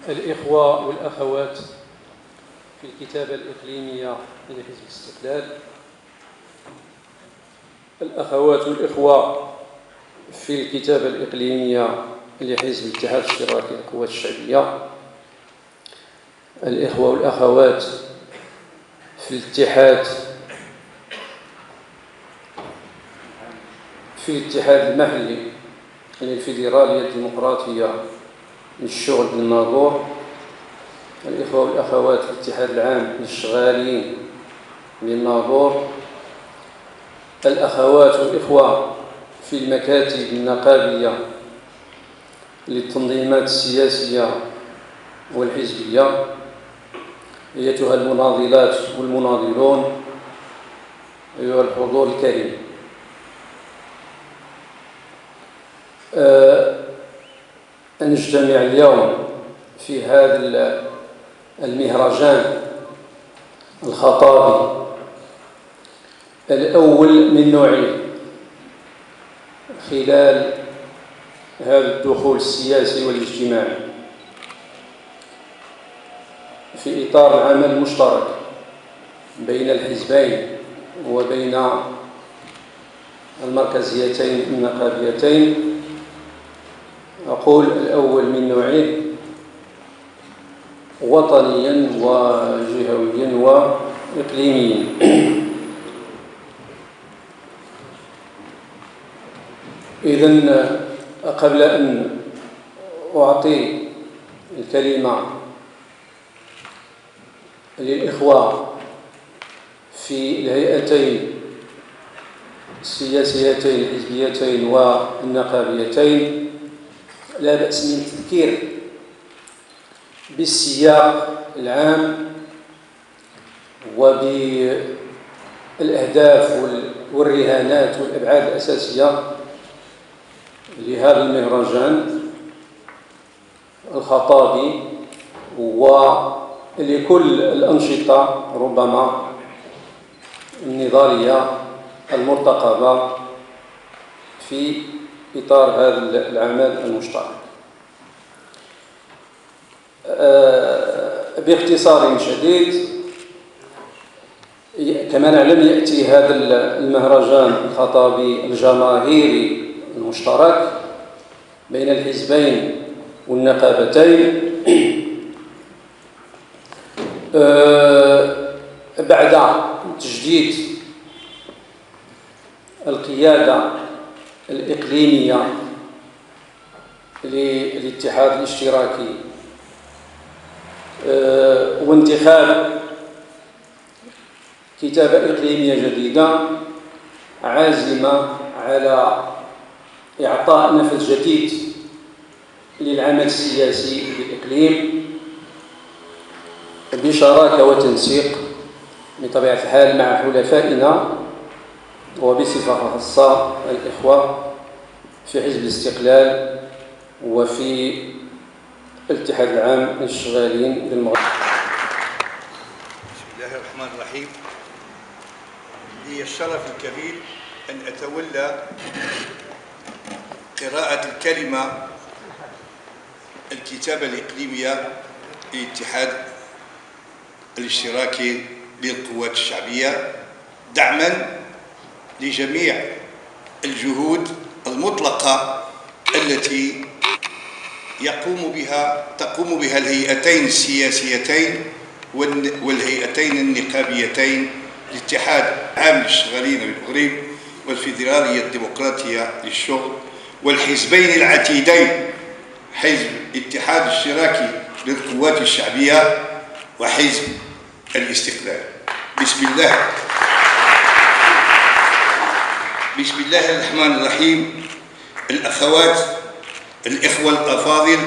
الإخوة والأخوات في الكتابة الإقليمية لحزب الاستقلال، الأخوات والإخوة في الكتابة الإقليمية لحزب الاتحاد الاشتراكي للقوات الشعبية، الإخوة والأخوات في الاتحاد المحلي للفيدرالية الديمقراطية للشغل بالناظور، الإخوة والأخوات في الاتحاد العام للشغالين بالناظور، الأخوات والإخوة في المكاتب النقابية للتنظيمات السياسية والحزبية، أيتها المناضلات والمناضلون، أيها الحضور الكريم. نجتمع اليوم في هذا المهرجان الخطابي الأول من نوعه خلال هذا الدخول السياسي والاجتماعي في إطار العمل المشترك بين الحزبين وبين المركزيتين النقابيتين، أقول الأول من نوعه وطنيا وجهويا وإقليميا. إذن قبل أن أعطي الكلمة للإخوة في الهيئتين السياسيتين الحزبيتين والنقابيتين، لا بأس من التذكير بالسياق العام وبالأهداف والرهانات والأبعاد الأساسية لهذا المهرجان الخطابي ولكل الأنشطة ربما النضالية المرتقبة في إطار هذا العمل المشترك. باختصار شديد، كما نعلم يأتي هذا المهرجان الخطابي الجماهيري المشترك بين الحزبين والنقابتين بعد تجديد القيادة الإقليمية للاتحاد الاشتراكي وانتخاب كتابة إقليمية جديدة عازمة على إعطاء نفس جديد للعمل السياسي بالإقليم بشراكة وتنسيق بطبيعة الحال مع حلفائنا وبصفة خاصة الإخوة في حزب الاستقلال وفي الاتحاد العام للشغالين بالمغرب. بسم الله الرحمن الرحيم. لي الشرف الكبير أن أتولى قراءة الكلمة الكتابة الإقليمية للاتحاد الاشتراكي للقوات الشعبية، دعما لجميع الجهود المطلقة التي تقوم بها الهيئتين السياسيتين والهيئتين النقابيتين، الاتحاد العام للشغالين بالمغرب والفيدرالية الديمقراطية للشغل، والحزبين العتيدين، حزب الاتحاد الاشتراكي للقوات الشعبية وحزب الاستقلال. بسم الله الرحمن الرحيم. الأخوات الإخوة الأفاضل،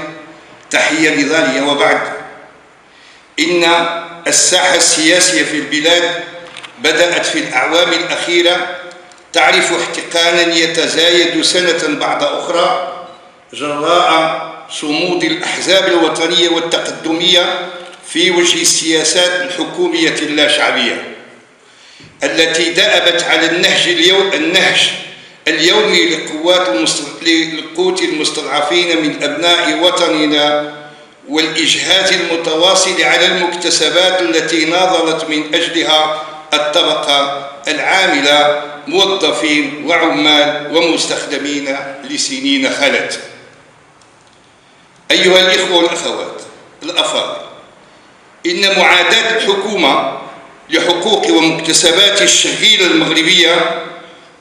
تحية نضالية وبعد. إن الساحة السياسية في البلاد بدأت في الأعوام الأخيرة تعرف احتقانا يتزايد سنة بعد أخرى جراء صمود الأحزاب الوطنية والتقدمية في وجه السياسات الحكومية اللاشعبية التي دأبت على النهج اليومي للقوات المستضعفين من أبناء وطننا والإجهاز المتواصل على المكتسبات التي ناضلت من أجلها الطبقة العاملة، موظفين وعمال ومستخدمين لسنين خلت. أيها الإخوة والأخوات الأفاضل، إن معاداة الحكومة لحقوق ومكتسبات الشغيلة المغربية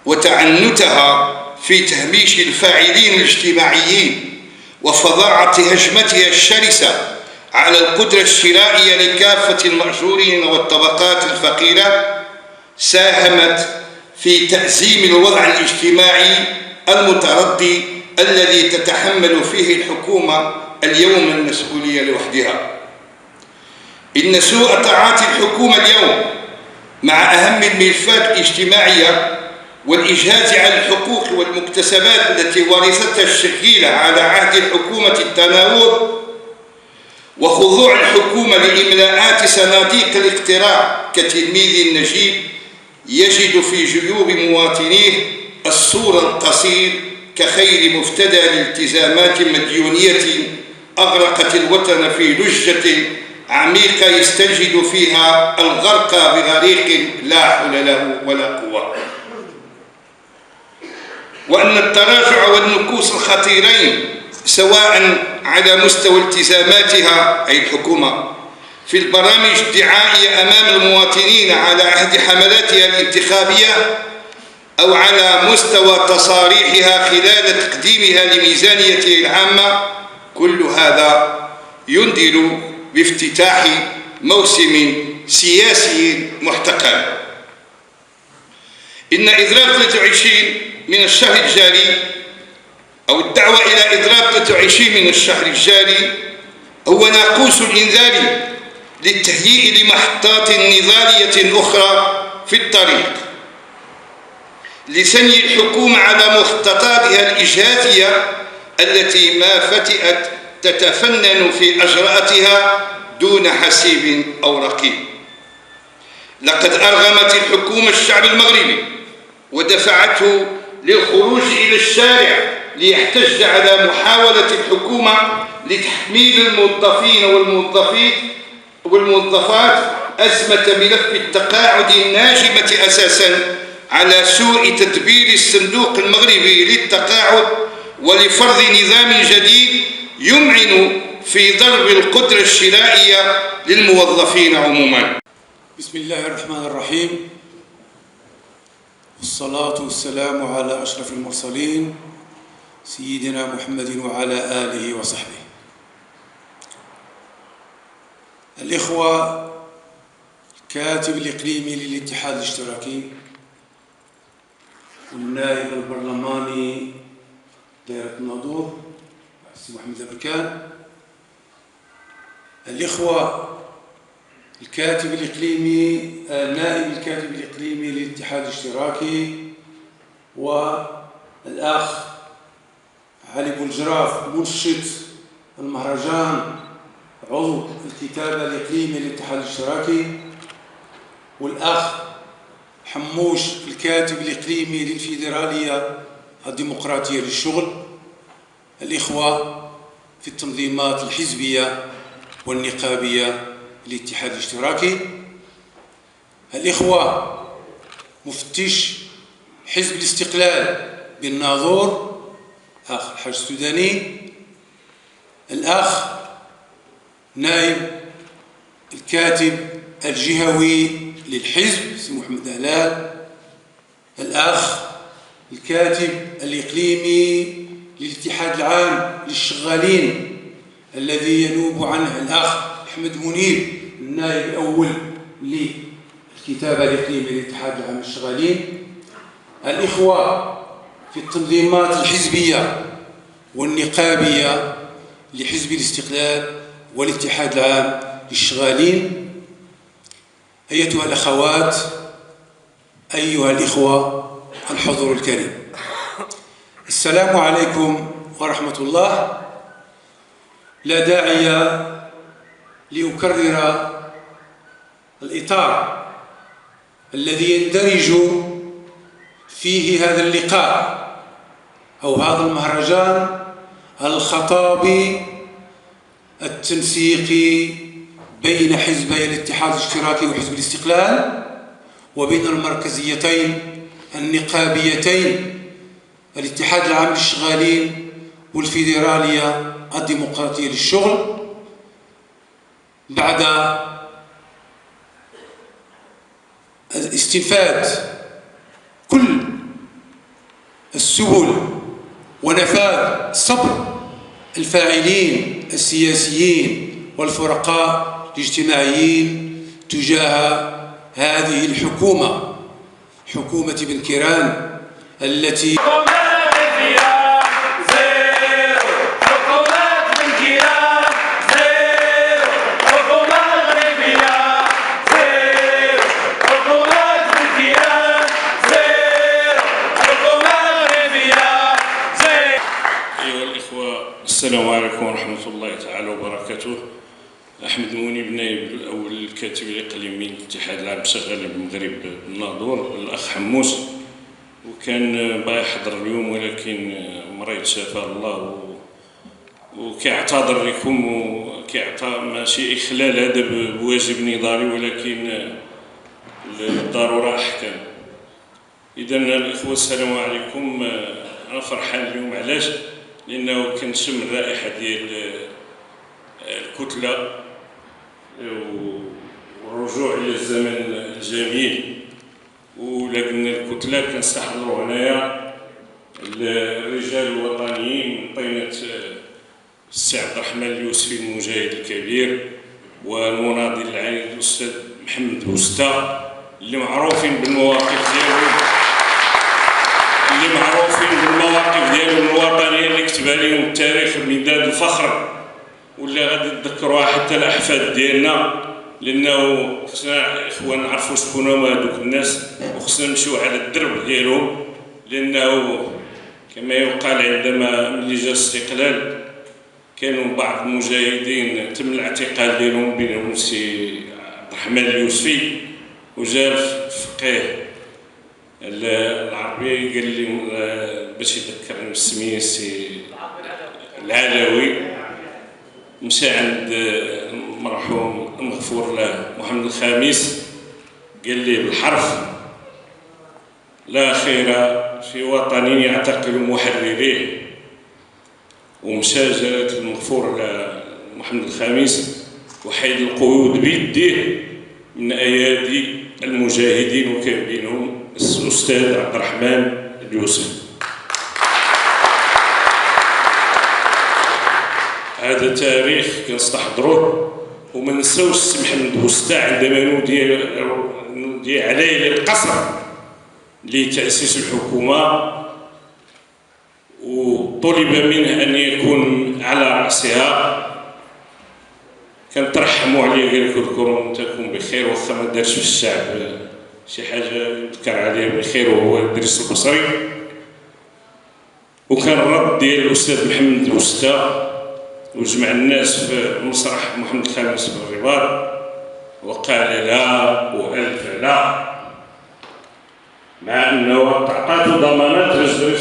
وتعنتها في تهميش الفاعلين الاجتماعيين وفظاعة هجمتها الشرسة على القدرة الشرائية لكافة المأجورين والطبقات الفقيرة ساهمت في تأزيم الوضع الاجتماعي المتردي الذي تتحمل فيه الحكومة اليوم المسؤولية لوحدها. إن سوء تعاطي الحكومة اليوم مع أهم الملفات الاجتماعية والإجهاز على الحقوق والمكتسبات التي ورثتها الشغيلة على عهد الحكومة التناوب، وخضوع الحكومة لإملاءات صناديق الاقتراع كتلميذ نجيب يجد في جيوب مواطنيه الصورة القصير كخير مفتدى لالتزامات مديونية أغرقت الوطن في لجة عميقة يستنجد فيها الغرق بغريق لا حول له ولا قوة. وأن التراجع والنكوص الخطيرين سواء على مستوى التزاماتها أي الحكومة في البرامج الدعائية أمام المواطنين على عهد حملاتها الانتخابية أو على مستوى تصاريحها خلال تقديمها لميزانيتها العامة، كل هذا يندل بافتتاح موسم سياسي محتقن. إن إضراب 23 من الشهر الجاري أو الدعوة إلى إضراب 23 من الشهر الجاري هو ناقوس الإنذار للتهيئ لمحطات نضالية أخرى في الطريق لثني الحكومة على مخططاتها الإجهازية التي ما فتئت تتفنن في أجراءاتها دون حسيب أو رقيب. لقد أرغمت الحكومة الشعب المغربي ودفعته للخروج إلى الشارع ليحتج على محاولة الحكومة لتحميل الموظفين والموظفات أزمة ملف التقاعد الناجمة أساساً على سوء تدبير الصندوق المغربي للتقاعد ولفرض نظام جديد يمعن في ضرب القدرة الشرائية للموظفين عموماً. بسم الله الرحمن الرحيم، والصلاة والسلام على أشرف المرسلين سيدنا محمد وعلى آله وصحبه. الإخوة، الكاتب الإقليمي للاتحاد الاشتراكي والنائب البرلماني دائرة الناظور السي محمد البركان، الإخوة الكاتب الإقليمي نائب الكاتب الإقليمي للاتحاد الاشتراكي والأخ علي بولجراف منشط المهرجان عضو الكتابة الإقليمي للاتحاد الاشتراكي، والأخ حموش الكاتب الإقليمي للفيدرالية الديمقراطية للشغل، الإخوة في التنظيمات الحزبية والنقابية للاتحاد الاشتراكي، الإخوة مفتش حزب الاستقلال بالناظور أخ الحاج السوداني، الأخ نائب الكاتب الجهوي للحزب سي محمد هلال، الأخ الكاتب الإقليمي للاتحاد العام للشغالين الذي ينوب عنه الأخ أحمد منيب النائب الأول للكتابة الإقليمية للاتحاد العام للشغالين، الإخوة في التنظيمات الحزبية والنقابية لحزب الاستقلال والاتحاد العام للشغالين، أيتها الأخوات، أيها الإخوة الحضور الكريم، السلام عليكم ورحمة الله. لا داعي لأكرر الإطار الذي يندرج فيه هذا اللقاء أو هذا المهرجان الخطابي التنسيقي بين حزبي الاتحاد الاشتراكي وحزب الاستقلال، وبين المركزيتين النقابيتين الاتحاد العام للشغالين والفيدرالية الديمقراطية للشغل، بعد استنفاد كل السبل ونفاذ صبر الفاعلين السياسيين والفرقاء الاجتماعيين تجاه هذه الحكومة، حكومة بن كيران التي السلام عليكم ورحمة الله تعالى وبركاته. أحمد منيب نائب الأول الكاتب الإقليمي للاتحاد العام للشغالين بالمغرب الناظور، الأخ حموس، وكان باغي يحضر اليوم ولكن مريض شفاه الله وكيعتذر لكم وكيعطى ماشي إخلال هذا بواجب نضالي ولكن الضرورة أحكام. إذا الإخوة السلام عليكم. أنا فرحان اليوم علاش؟ لأنه كنشم الرائحة ديال الكتلة والرجوع إلى الزمن الجميل، ولكن الكتلة كنستحضروا هنايا الرجال الوطنيين من طينة السي عبد الرحمن اليوسفي المجاهد الكبير والمناضل العنيد الأستاذ محمد بوستا اللي معروفين بالمواقف ديالهم الوطنيه اللي كتب عليهم التاريخ بمداد الفخر، ولا غادي يتذكروها حتى الاحفاد ديالنا، لانه خصنا اخوان نعرفوا شكون هما هذوك الناس وخصنا نمشيو على الدرب ديالهم، لانه كما يقال عندما ملي جا الاستقلال كانوا بعض المجاهدين تم الاعتقال ديالهم بينهم السي عبد الرحمن اليوسفي، وجا الفقيه العربي قال لي باش يذكرني بالسميه السي العلوي، مشى عند المرحوم المغفور له محمد الخامس قال لي بالحرف: لا خير في وطن يعتقل محرريه. ومشى جلاله المغفور له محمد الخامس وحيد القيود بيديه من ايادي المجاهدين، وكان بينهم الأستاذ عبد الرحمن اليوسف. هذا تاريخ كنستحضروه، وما نساوش السي محمد بوستا عندما نودي عليه للقصر لتأسيس الحكومة وطلب منه أن يكون على رأسها، كان ترحموا عليه قال لكم تكون بخير، واخا ما دارش في الشعب شي حاجه يذكر عليه بخير وهو إدريس البصري. وكان الرد ديال الاستاذ محمد بوستا وجمع الناس في مسرح محمد الخامس بالرباط وقال لا والف لا، مع انه تعطاته ضمانات رجل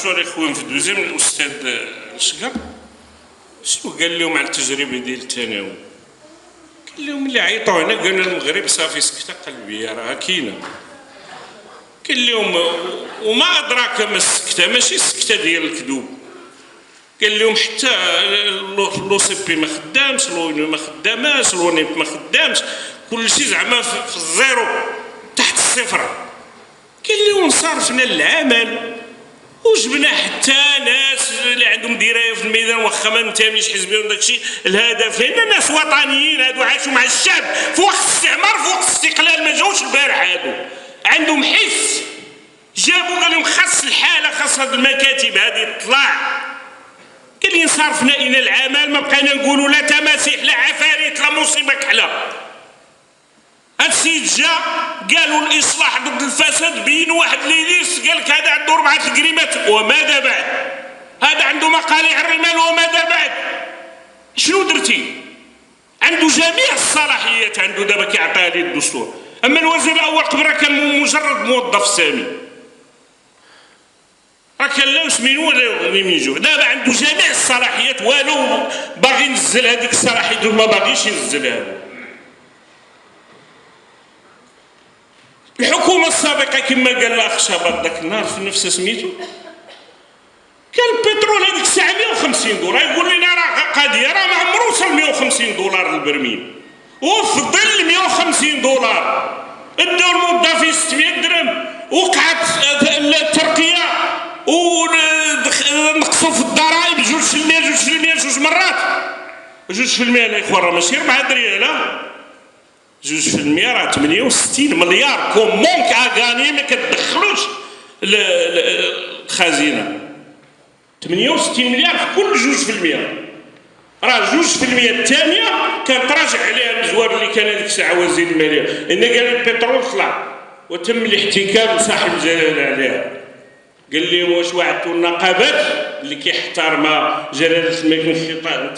الاخوان في الدوزيام. الاستاذ الشقر شنو قال لهم على التجربه ديال الثانوي؟ قال لهم اللي عيطوا هنا قالوا المغرب صافي سكته قلبيه راه كاينه. قال لهم وما ادراك ما السكته، ماشي السكته ديال الكذوب. قال لهم حتى لو سي بي ما خدامش، لو ما خداماش، لو نيب ما خدامش، كلشي زعما في الزيرو تحت الصفر. قال لهم صرفنا العمل وجبنا حتى ناس اللي عندهم درايه في الميدان واخا ما منتميش حزبيا وداك الشيء، الهدف لان ناس وطنيين هادو عاشوا مع الشعب في وقت الاستعمار، في وقت الاستقلال، ما جاوش البارح، هادو عندهم حس. جابوا قال لهم خاص الحاله، خاص هاد المكاتب هذه تطلع. قال لي صرفنا الى العمل، ما بقينا نقولوا لا تماسيح لا عفاريت لا مصيبه كحله. هاد السيد جا قالوا الاصلاح ضد الفساد، بين واحد ليليس قال لك هذا عنده 4 تكريمات وماذا بعد، هذا عنده مقاليع الرمال وماذا بعد. شنو درتي؟ عنده جميع الصلاحيات، عنده دابا كيعطيها ليه الدستور. اما الوزير الاول قبل كان مجرد موظف سامي، راه كان لا يسمنو ولا يميجو. دابا عنده جميع الصلاحيات، والو باغي ينزل هذيك الصلاحيات وما باغيش ينزلها. الحكومه السابقه كما قال الاخ شباب ذاك النهار في نفس سميتو، كان البترول هذيك الساعه 150 دولار، يقول لنا راه قضيه راه ما عمرو وصل 150 دولار البرميل، وفي ظل 150 دولار اداو الموظفين 600 درهم، وقعت الترقيه ونقصوا في الضرائب 2% 2% 2 مرات. 2% الاخوان راه ماشي 4 دريال، 2% راه 68 مليار كومون كاغاني ما كتدخلوش الخزينه. 68 مليار في كل 2%. راه 2% الثانيه كانت راجع عليها الجواب اللي كان هذيك الساعه وزير الماليه، لان قال البترول طلع وتم الاحتكام صاحب الجلاله عليها. قال لهم واش وعدتوا النقابات اللي كيحترم جلاله الملك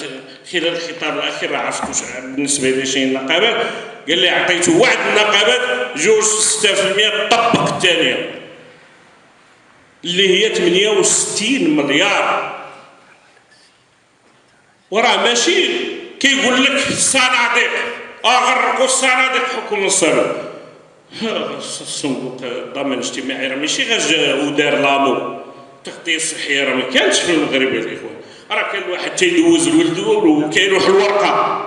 خلال الخطاب الاخير، راه عرفتوا بالنسبه لشي النقابات، قال لي عطيتوا وعد النقابات 2.6% طبق الثانيه اللي هي 68 مليار. وراه ماشي كيقول لك الصناديق غرقوا الصناديق حكم الصناديق. الصندوق الضمان الاجتماعي راه ماشي غير ودار لامو، التغطيه الصحيه راه ما كانتش في المغرب يا الاخوان. راه كان واحد تيدوز لولدو وكيروح الورقه،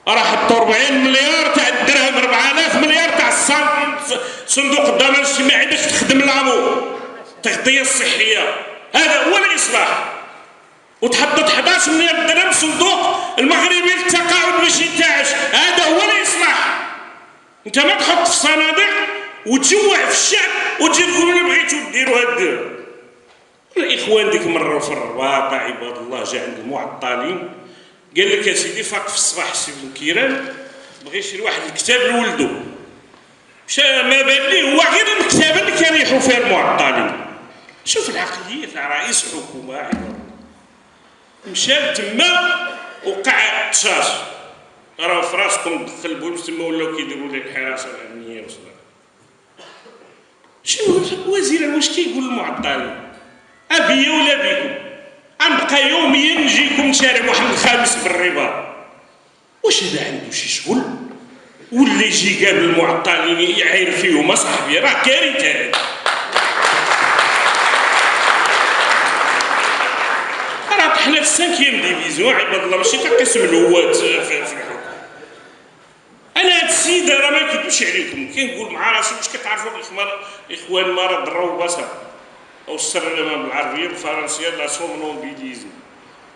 راه حطوا 40 مليار تاع الدرهم، 4000 مليار تاع صندوق الضمان الاجتماعي باش تخدم لامو التغطيه الصحيه. هذا هو الاصلاح. وتحطت 11 مليار درهم صندوق المغربي للتقاعد باش ينتعش، هذا هو الاصلاح. انت ما تحط في صناديق وتجوع في الشعب وتجي تقول لي بغيتو ديروا هاد الاخوان. ديك مره في الرباط عباد الله جا عند المعطلين، قال لك يا سيدي فاق في الصباح سي بن كيران بغى يشري واحد الكتاب لولدو، مشى ما بان ليه هو غير الكتاب اللي كيريحوا فيها المعطلين. شوف العقليه تاع رئيس حكومه عباد الله. مشى تما وقع تشاش، راه في راسكم دخل البوليس تما ولاو كيديروا ليه الحراسه الامنيه والصلاة. شنو الوزير واش كيقول للمعطلين؟ ابيا ولا بيكم غنبقى يوميا نجيكم شارع محمد الخامس بالرباط. واش هذا عنده شي شغل؟ ولا يجي قابل المعطلين يعاير فيهم اصاحبي؟ راه كارثه هذا. راه حنا في 5 ديفيزيون عباد الله، ماشي تا قسم الهوات في الحكم. انا هاد السيد راه ما يكذبش عليكم، كنقول مع راسي واش كتعرفوا الاخوان مرض الروبصه او السرلمه بالعربيه بالفرنسيه لا سومنوبيليزم.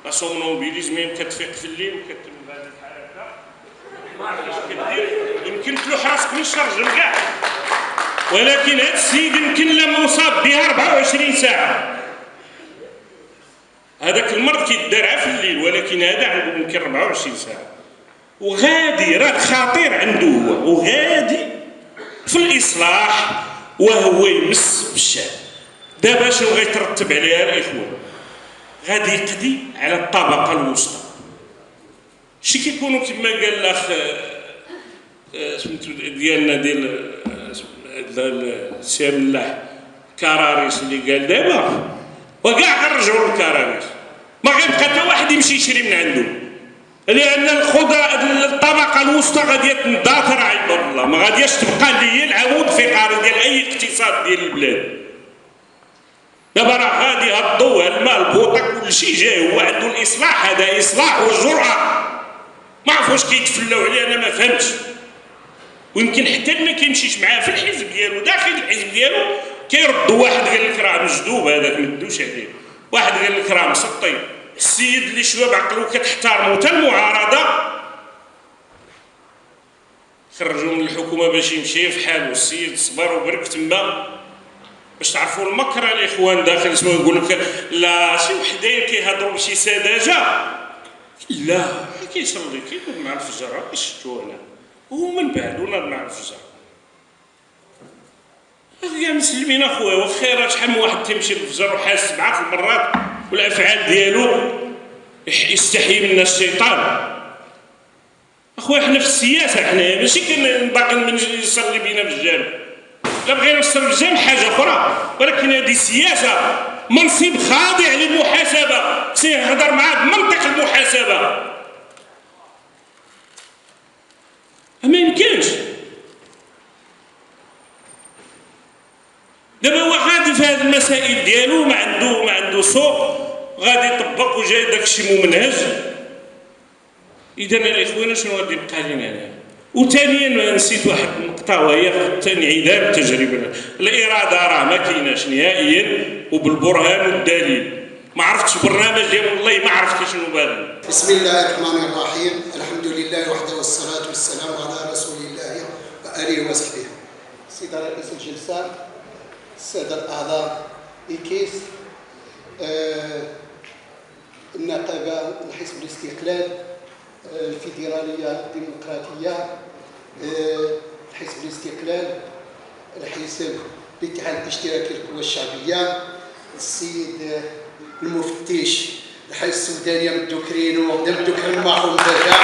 لا سومنوبيليزم يمكن كتفيق في الليل وكتم بهذه الحاله هكا ما عرفتش كدير، يمكن تلوح راسك من الشرجم كاع، ولكن هاد السيد يمكن لما مصاب بها 24 ساعه. هذاك المرض كيدار في الليل، ولكن هذا عنده يمكن 24 ساعه. وغادي راه خطير عنده هو، وغادي في الاصلاح وهو يمس بالشعب. دابا شنو غيترتب عليها الاخوان؟ غادي يقضي على الطبقه الوسطى. شي كيكونوا كما قال الاخ سميتو ديالنا ديال سي ملاح كراريس اللي قال دابا، وكاع غنرجعوا للكراريس، ما غيبقى حتى واحد يمشي يشري من عنده، لان الطبقه الوسطى غادي تندثر عباد الله، ما غاديش تبقى اللي هي العمود الفقري ديال اي اقتصاد ديال البلاد. دابا راه غادي هضوا الماء البوطه كل شيء جاي، هو عنده الاصلاح، هذا اصلاح والجرأه. ما عرف واش كيتفلاو عليه، انا ما فهمتش. ويمكن حتى اللي ما كيمشيش معاه في الحزب ديالو داخل الحزب ديالو كيردوا. واحد قال لك راه مجذوب هذاك ما ندوش عليه، واحد قال لك راه مسطي. السيد اللي شويه بعقلو كتحترمو حتى المعارضه خرجوا من الحكومه باش يمشي في حاله. السيد صبر وبرك تما باش تعرفوا المكر الاخوان داخل اسمه. يقول لك لا شي وحدين كيهضروا بشي سذاجه، لا كيصلي كيقول مع الفجر شفتو انا ومن بعد ولا ما عرفتش يا مسلمين اخويا وخير شحال من واحد تيمشي للفجر وحاس معاك المرات والافعال ديالو يستحي منا الشيطان. اخويا حنا في السياسه حنايا ماشي باقي نصلي بينا في الجامع، لا بغينا نصلي في الجامع حاجه اخرى، ولكن هذه سياسه منصب خاضع للمحاسبه، سيهضر معاه بمنطق المحاسبه. ما يمكنش دابا هو غادي في هذه المسائل ديالو ما عنده سوق غادي يطبق وجاي داكشي ممنهج. اذا الاخوان شنو غادي يبقى لنا هنا؟ وثانيا نسيت واحد النقطه وهي انعدام التجربه. الاراده راه ما كايناش نهائيا وبالبرهان والدليل. ما عرفتش برنامج ديال والله ما عرفت شنو بالي. بسم الله الرحمن الرحيم، الحمد لله وحده والصلاه والسلام على رسول الله واله وصحبه. سيد رئيس الجلسه، الساده الاعضاء إيكيس، النقابه، الحزب الاستقلال، الفيدراليه الديمقراطيه، حزب الاستقلال، الحزب الاتحاد الاشتراكي للقوى الشعبيه، السيد المفتش الحي السودانيه من دوكرينو دوكرين معهم دابا،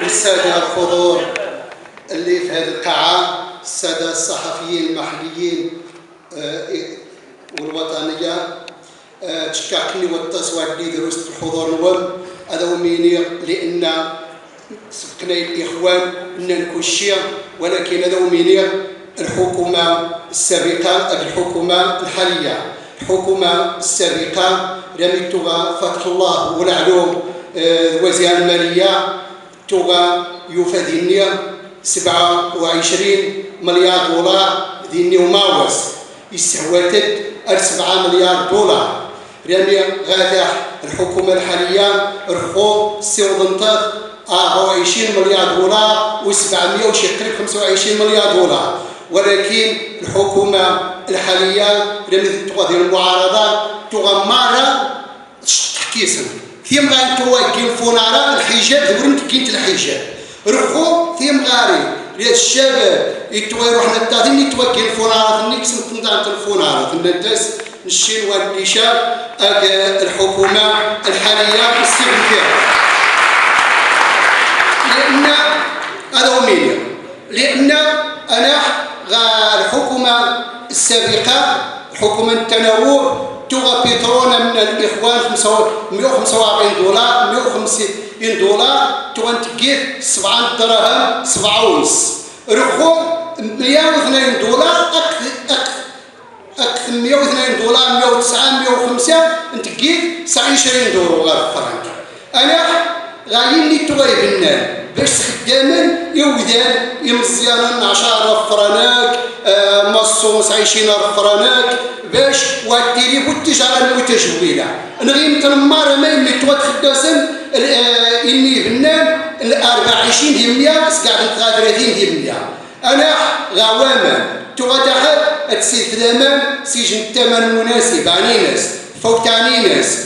الساده الحضور اللي في هذه القاعه، الساده الصحفيين المحليين والوطنيه، تشكرني والتصويت اللي درست الحضور نوم هذا هو ميني، لان سبقنا الاخوان ان نكون شيء، ولكن هذا هو ميني الحكومه السابقه الحكومه الحاليه. الحكومه السابقه رميتها فتح الله والعلوم وزير الماليه توغا يفادني 27 مليار دولار ديني وماوس استهوتت 7 مليار دولار. رمي غادح الحكومه الحاليه رخو سيوضنطات 24 مليار دولار و700 وشي قريب 25 مليار دولار. ولكن الحكومه الحاليه رمي تغادر المعارضه تغمر تحكيسن ثيم غادي تواكل فونارا الحجاب ورنت كينت الحجاب رخو ثيم غاري الشباب يروح نتاذني توكل فونارا نيكس نتاع الفونارا الناس الشين والنشاب الحكومه الحاليه السيبكيه، لان هذا هو ميليا، لان انا الحكومه السابقه حكومه التنور توغا بترونا من الاخوان 145 دولار 150 دولار توغا نتقيت 7 دراهم 7 ونص رخو 102 دولار أكثر 102 دولار 109 105 نتقيت 29 دولار فرنك. أنا غايني توغا يبنان باش خداما يوذان يمزيانا 10 فرنك مصوص 20 فرنك باش واديري بالتجاره المتجوله نغيم تنمار ما يمي تواد خداسن اني بنان 24 ديال 100 قاعد نتغادر 30 ديال 100. انا غواما توغادحت تسيد ثمن سجن الثمن المناسب عني ناس فوق تعني ناس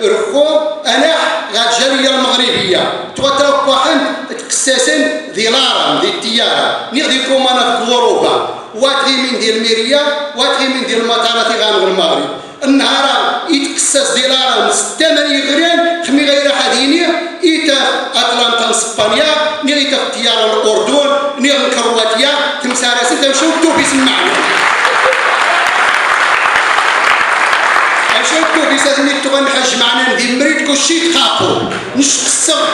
رخو انا غاد جاليه المغربيه توتوقعن تكساسن ديلارا ديال الطياره نغديكم انا في اوروبا واتغي من ديال الميريا واتغي من ديال المطارات غانغ المغرب النهار يتكسس ديلارا 6 غران خمي غير حدينيه ايتا اتلانتا اسبانيا نيتا الطياره الاردن نيغ كرواتيا تمسارا سته مشاو توبيس المعنى شوفوا بيساتني تغن حج معنا ندير مريض كلشي تخافوا نشخصر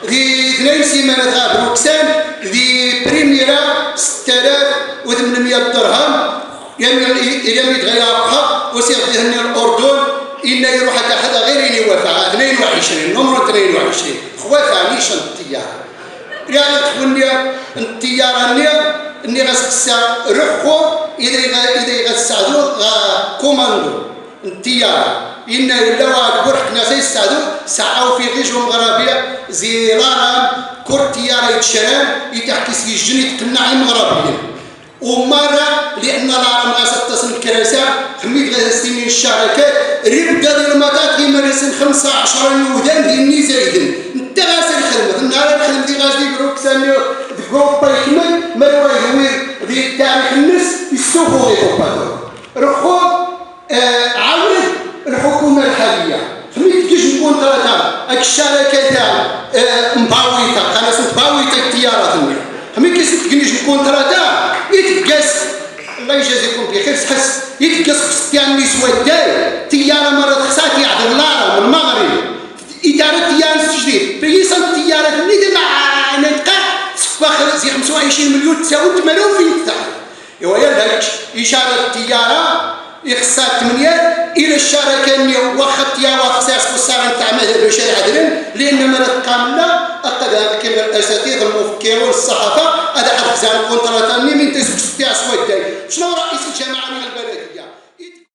ذي 2 سيمانات غاب روكسان ذي بريميرا 6800 درهم يمي تغير بها وسير ذهن الاردن إلا يروح حتى حدا غير اللي وافع 22 نمرو 22 خوافع نيشان الطياره ريال تخوني الطياره ني غاسكسا رخو اذا غاسعدو كوماندو الطياره إن ولا واحد برك ناس يسعدوا سعوا في غيجهم غرابيه زيران كل طياره يتشرى يتحكس يجن يتقنع المغربيين ومره لان العالم غاس تصل الكراسه خميت غاس سنين الشركات ربدا ديال المطار كيمارسن 15 يودان ديالني زايدين انت غاسل خدمه النهار الخدمه دي غادي يقولوك سامي كوبا يكمل ما هو يدوير ديال تاريخ الناس يسوقوا لي كوبا رخو عاود الحكومه الحاليه خميت كيش نكون ثلاثه هاك الشركه تاع مباويطه قناه مباويطه الطيارات خميت كيش تكنيش نكون ثلاثه يتقاس الله يجازيكم بخير تحس يتقاس خصيان نسوة داي طياره مره خصها يعذر لنا من المغرب اداره الطيران التجديد بريسان الطيارات اللي مع نلقى فاخر زي 25 مليون تساوي 8 وفين تاع ايوا ياك اشاره الطياره يخصها 8 الى الشركه اللي واخا الطياره خصها الصار نتاع مذهب بشار عدلن لان مرات كامله اقد كما الاساتذه المفكرون الصحافه هذا حد زعما كونتراتاني من